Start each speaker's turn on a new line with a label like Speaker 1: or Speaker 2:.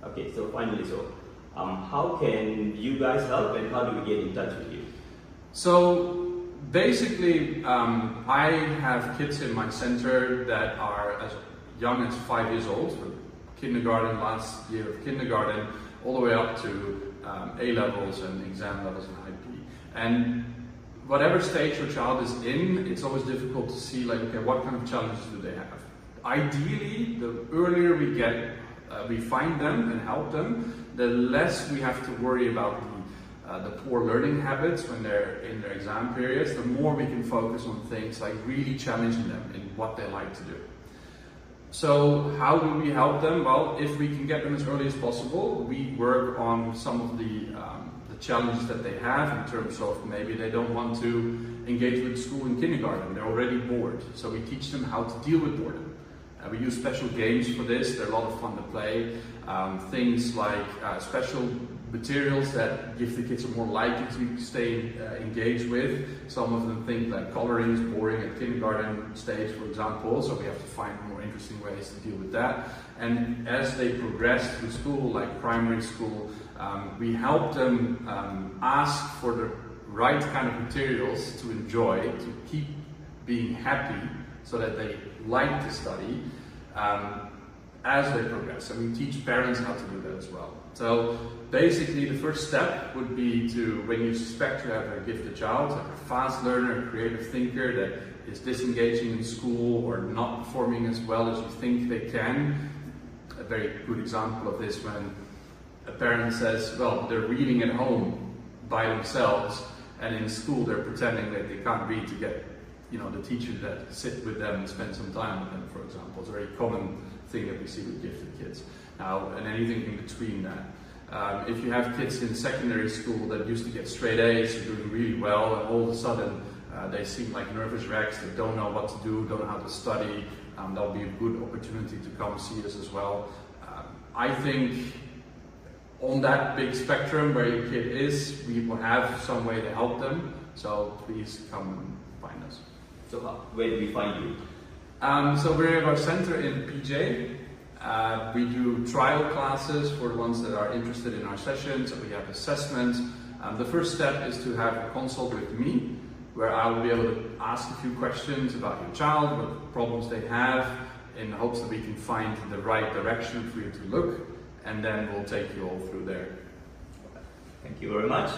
Speaker 1: Okay, so finally, how can you guys help and how do we get in touch with you?
Speaker 2: So basically, I have kids in my center that are as young as 5 years old, so kindergarten, last year of kindergarten, all the way up to A levels and exam levels and IP. And whatever stage your child is in, it's always difficult to see, like, okay, what kind of challenges do they have? Ideally, the earlier we find them and help them, the less we have to worry about the poor learning habits when they're in their exam periods, the more we can focus on things like really challenging them in what they like to do. So how do we help them? Well, if we can get them as early as possible, we work on some of the challenges that they have in terms of maybe they don't want to engage with school in kindergarten, they're already bored. So we teach them how to deal with boredom. We use special games for this, they're a lot of fun to play. Things like special materials that give the kids a more likely to stay engaged with. Some of them think that coloring is boring at kindergarten stage, for example, so we have to find more interesting ways to deal with that. And as they progress through school, like primary school, we help them ask for the right kind of materials to enjoy, to keep being happy, so that they like to study as they progress. And we teach parents how to do that as well. So basically the first step would be to, when you suspect you have a gifted child, like a fast learner, a creative thinker that is disengaging in school or not performing as well as you think they can. A very good example of this when a parent says, well, they're reading at home by themselves and in school they're pretending that they can't read to get the teacher that sit with them and spend some time with them, for example. It's a very common thing that we see with gifted kids. Now, and anything in between that. If you have kids in secondary school that used to get straight A's, are doing really well, and all of a sudden they seem like nervous wrecks, they don't know what to do, don't know how to study, that'll be a good opportunity to come see us as well. I think on that big spectrum where your kid is, we will have some way to help them, so please come and find us.
Speaker 1: So where do we find you?
Speaker 2: So we have our center in PJ. We do trial classes for the ones that are interested in our sessions. We have assessments. The first step is to have a consult with me, where I will be able to ask a few questions about your child, what problems they have, in hopes that we can find the right direction for you to look, and then we'll take you all through there.
Speaker 1: Thank you very much.